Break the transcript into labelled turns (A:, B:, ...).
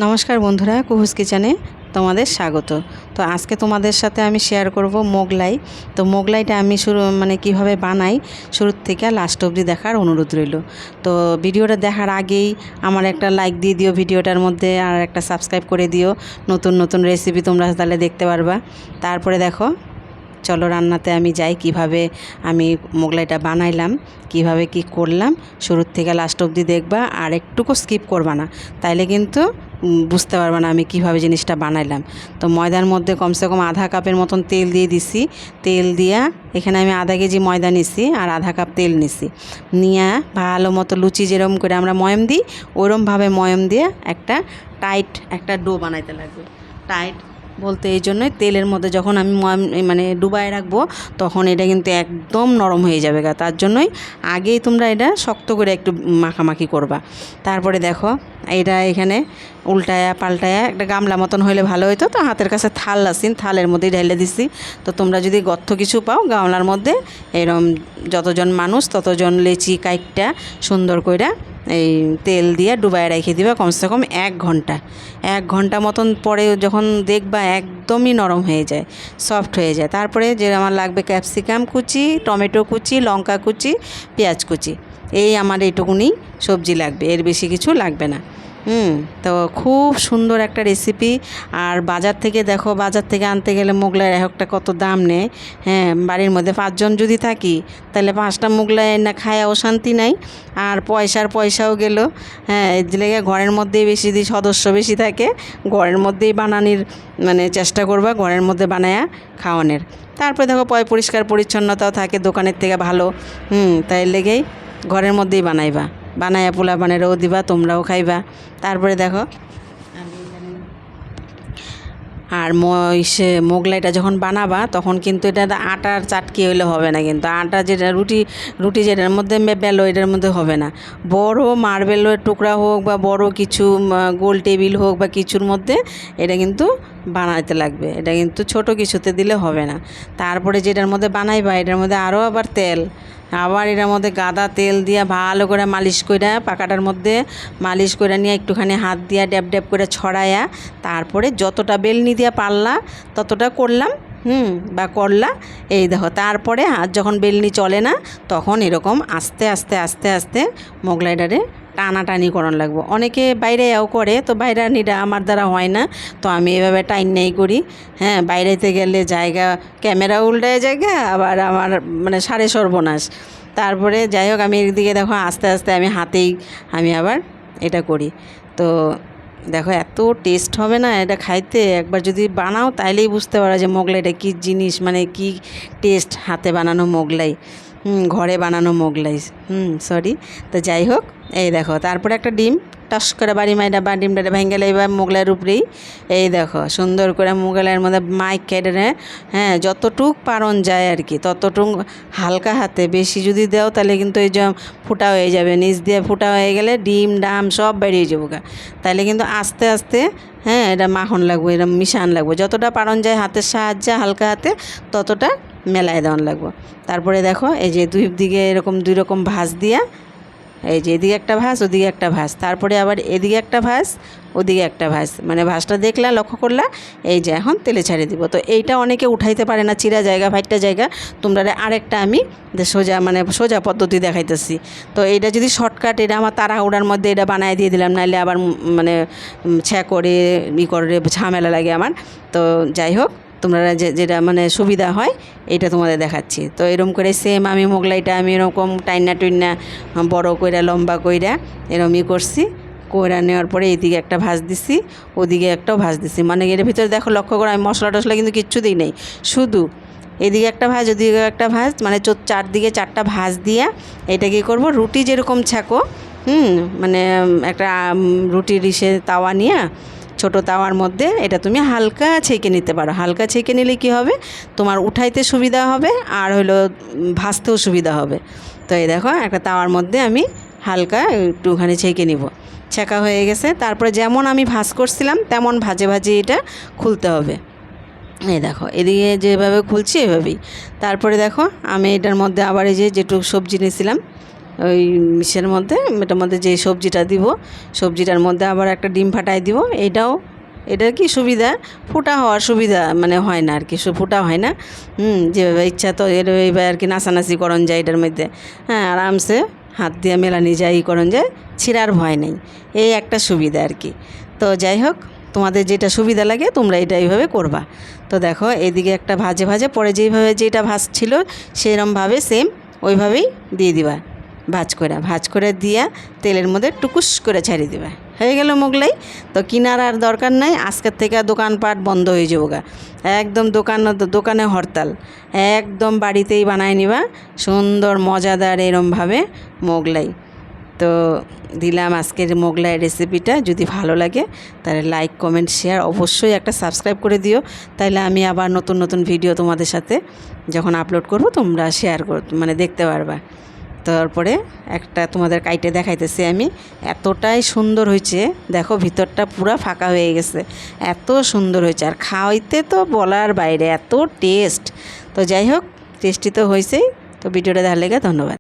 A: নমস্কার বন্ধুরা, কুহুস কিচেনে তোমাদের স্বাগত। তো আজকে তোমাদের সাথে আমি শেয়ার করব মোগলাই। তো মোগলাইটা আমি কিভাবে বানাই শুরু থেকে লাস্ট অবধি দেখার অনুরোধ রইল। তো ভিডিওটা দেখার আগেই আমার একটা লাইক দিয়ে দিও ভিডিওটার মধ্যে, আর একটা সাবস্ক্রাইব করে দিও। নতুন নতুন রেসিপি তোমরা তাহলে দেখতে পারবা। তারপরে দেখো, চলো রান্নাতে আমি যাই। কিভাবে আমি মোগলাইটা বানাইলাম, কিভাবে কি করলাম, শুরুর থেকে লাস্ট অবধি দেখবা, আর একটুকু স্কিপ করবা না, তাইলে কিন্তু বুঝতে পারবা না আমি কিভাবে জিনিসটা বানাইলাম। তো ময়দার মধ্যে কমসে কম আধা কাপের মতন তেল দিয়ে দিছি। তেল দিয়া এখানে আমি আধা কেজি ময়দা নিছি আর আধা কাপ তেল নিছি। নিয়ে ভালো মতো লুচি যেরকম করে আমরা ময়ম দিই, ওরমভাবে ময়ম দিয়ে একটা টাইট একটা ডো বানাইতে লাগবে। টাইট বলতে এই জন্যই, তেলের মধ্যে যখন আমি ডুবায় রাখবো তখন এটা কিন্তু একদম নরম হয়ে যাবে গা। তার জন্যই আগেই তোমরা এটা শক্ত করে একটু মাখামাখি করবা। তারপরে দেখো, এটা এখানে উল্টায়া পাল্টায়া একটা গামলা মতন হইলে ভালো হইতো। তো হাতের কাছে থাল আসিন, থালের মধ্যেই ঢেলে দিছি। তো তোমরা যদি গর্ত কিছু পাও গামলার মধ্যে, এরম যতজন মানুষ ততজন লেচি কাইটটা সুন্দর কইরা এই তেল দিয়ে ডুবায় রেখে দিবা কমসে কম 1 ঘন্টা মতন। পরে যখন দেখবা একদমই নরম হয়ে যায়, সফট হয়ে যায়, তারপরে যে আমার লাগবে ক্যাপসিকাম কুচি, টমেটো কুচি, লঙ্কা কুচি, পেঁয়াজ কুচি। এই আমার এইটুকুনি সবজি লাগবে, এর বেশি কিছু লাগবে না। তো খুব সুন্দর একটা রেসিপি। আর বাজার থেকে দেখো, বাজার থেকে আনতে গেলে মোগলাই একটা কত দাম নেয়। হ্যাঁ, বাড়ির মধ্যে 5 জন যদি থাকি তাহলে 5টা মোগলাই না খায়াও শান্তি নাই, আর পয়সাও গেল। হ্যাঁ, এর লেগে ঘরের মধ্যেই বেশি সদস্য বেশি থাকে, ঘরের মধ্যেই বানানির চেষ্টা করবা, ঘরের মধ্যে বানায়া খাওয়ানোর। তারপরে দেখো পরিষ্কার পরিচ্ছন্নতাও থাকে দোকানের থেকে ভালো। তাই লেগেই ঘরের মধ্যেই বানায়া পোলা বানেরও দিবা, তোমরাও খাইবা। তারপরে দেখো, আর মোগলাইটা যখন বানাবা তখন কিন্তু এটা আটার চাটকি হইলে হবে না, কিন্তু আটা যেটা রুটি যেটার মধ্যে বেলো এটার মধ্যে হবে না। বড় মার্বেলের টুকরা হোক বা বড় কিছু গোল টেবিল হোক বা কিছুর মধ্যে এটা কিন্তু বানাইতে লাগবে। এটা কিন্তু ছোট কিছুতে দিলে হবে না। তারপরে যেটার মধ্যে বানাইবা এটার মধ্যে আরও আবার তেল, আবার এটার মধ্যে গাদা তেল দিয়া ভালো করে মালিশ কইরা, পাকাটার মধ্যে মালিশ করে নিয়ে একটুখানি হাত দিয়া ড্যাব ড্যাব করে ছড়ায়া, তারপরে যতটা বেলনি দিয়া পারলা ততটা করলাম, বা করলা। এই দেখো, তারপরে হাত যখন বেলনি চলে না তখন এরকম আস্তে আস্তে আস্তে আস্তে মোগলাইটারে টানাটানি করান লাগবো। অনেকে বাইরেও করে, তো বাইরানিটা আমার দ্বারা হয় না, তো আমি এভাবে টাইনাই করি। হ্যাঁ, বাইরেতে গেলে জায়গা, ক্যামেরা উল্টায় জায়গা, আবার আমার সাড়ে সর্বনাশ। তারপরে যাই হোক, আমি এদিকে দেখো আস্তে আস্তে আমি হাতেই আমি আবার এটা করি। তো দেখো এত টেস্ট হবে না এটা খাইতে, একবার যদি বানাও তাইলেই বুঝতে পারো যে মোগলাইটা কী জিনিস, কী টেস্ট হাতে বানানো মোগলাই, ঘরে বানানো মোগলাই। সরি। তো যাই হোক, এই দেখো, তারপরে একটা ডিম টস করে ডিমটা ভেঙে গেলে এবার মোগলাইয়ের উপরেই এই দেখো সুন্দর করে মোগলাইয়ের মধ্যে মাইক কেটে, হ্যাঁ, যতটুক পারন যায় আর কি ততটুক হালকা হাতে। বেশি যদি দাও তাহলে কিন্তু এই যে ফুটা হয়ে যাবে, নিচ দিয়ে ফুটা হয়ে গেলে ডিম ডাম সব বেরিয়ে যাবো গা। তাহলে কিন্তু আস্তে আস্তে, হ্যাঁ, এটা মাখন লাগবে, এটা মিশান লাগবে, যতটা পারন যায় হাতের সাহায্যে হালকা হাতে ততটা মেলায় দেওয়ান লাগবে। তারপরে দেখো এই যে দুই রকম ভাঁজ দিয়া, এই যে এদিকে একটা ভাঁজ ওদিকে একটা ভাঁজ, তারপরে আবার এদিকে একটা ভাঁজ ওদিকে একটা ভাঁজ, ভাঁজটা দেখলা লক্ষ্য করলা। এই যে এখন তেলে ছাড়ে দিব। তো এইটা অনেকে উঠাইতে পারে না, চিরা জায়গা ফাইটটা জায়গা, তোমরা আরেকটা আমি সোজা পদ্ধতি দেখাইতেছি। তো এইটা যদি শর্টকাট, এটা আমার তাড়াহুড়ার মধ্যে এটা বানায় দিয়ে দিলাম, নাহলে আবার ছ্যা করে করে ঝামেলা লাগে আমার। তো যাই হোক, তোমরা যেটা সুবিধা হয় এটা তোমাদের দেখাচ্ছি। তো এরকম করে সেম আমি মোগলাইটা আমি এরকম টাইনা টুইনা বড় কইরা লম্বা কইরা এরমই করছি। কইরা নেওয়ার পরে এইদিকে একটা ভাঁজ দিছি, ওদিকে একটাও ভাঁজ দিছি। এর ভিতরে দেখো লক্ষ্য করো, আমি মশলা টশলা কিন্তু কিচ্ছু দিই নাই, শুধু এদিকে একটা ভাঁজ ওদিকে একটা ভাঁজ, চারদিকে 4টা ভাঁজ দিয়া এটা কী করবো, রুটি যেরকম ছ্যাঁকো, একটা রুটির তাওয়া নিয়ে, ছোটো তাওয়ার মধ্যে এটা তুমি হালকা ছেঁকে নিতে পারো। হালকা ছেঁকে নিলে কী হবে, তোমার উঠাইতে সুবিধা হবে আর হলো ভাজতেও সুবিধা হবে। তো এই দেখো, একটা তাওয়ার মধ্যে আমি হালকা একটুখানি ছেঁকে নিব। ছেঁকা হয়ে গেছে, তারপরে যেমন আমি ভাজ করছিলাম তেমন ভাজে ভাজে এটা খুলতে হবে। এই দেখো, এদিকে যেভাবে খুলছি এভাবেই। তারপরে দেখো, আমি এটার মধ্যে আবার এই যেটুকু সবজি নিয়েছিলাম ওই ইসের মধ্যে, এটার মধ্যে যে সবজিটা দিব, সবজিটার মধ্যে আবার একটা ডিম ফাটাই দিব। এটার কি সুবিধা, ফুটা হওয়ার সুবিধা মানে হয় না আর কি, ফুটা হয় না। যেভাবে ইচ্ছা তো এইভাবে আর কি নাচানাচি করন যায় এটার মধ্যে। হ্যাঁ, আরামসে হাত দিয়ে মেলানি যায়, করন যায়, ছিঁড়ার ভয় নেই। এই একটা সুবিধা আর কি। তো যাই হোক, তোমাদের যেটা সুবিধা লাগে তোমরা এটা এইভাবে করবা। তো দেখো এদিকে একটা ভাজে ভাজে, পরে যেটা ভাজছিল সেরমভাবে সেম ওইভাবেই দিয়ে দিবা, ভাজ করে দিয়া তেলের মধ্যে টুকুস করে ছাড়িয়ে দিবা। হয়ে গেল মোগলাই। তো কিনার আর দরকার নাই, আজকের থেকে দোকানপাট বন্ধ হয়ে যাবো গা, একদম দোকানে হরতাল, একদম বাড়িতেই বানায় নিবা সুন্দর মজাদার এরমভাবে মোগলাই। তো দিলাম আজকের মোগলাই রেসিপিটা। যদি ভালো লাগে তাহলে লাইক, কমেন্ট, শেয়ার, অবশ্যই একটা সাবস্ক্রাইব করে দিও, তাহলে আমি আবার নতুন নতুন ভিডিও তোমাদের সাথে যখন আপলোড করব তোমরা শেয়ার মানে দেখতে পারবা। তারপরে একটা তোমাদের কাইটে দেখাইতেছি আমি, এতটাই সুন্দর হয়েছে, দেখো ভিতরটা পুরো ফাঁকা হয়ে গেছে, এত সুন্দর হয়েছে, আর খাওয়াইতে তো বলার বাইরে, এত টেস্ট। তো যাই হোক, টেস্টি তো হয়েছেই। তো ভিডিওটা দেখার লেগে ধন্যবাদ।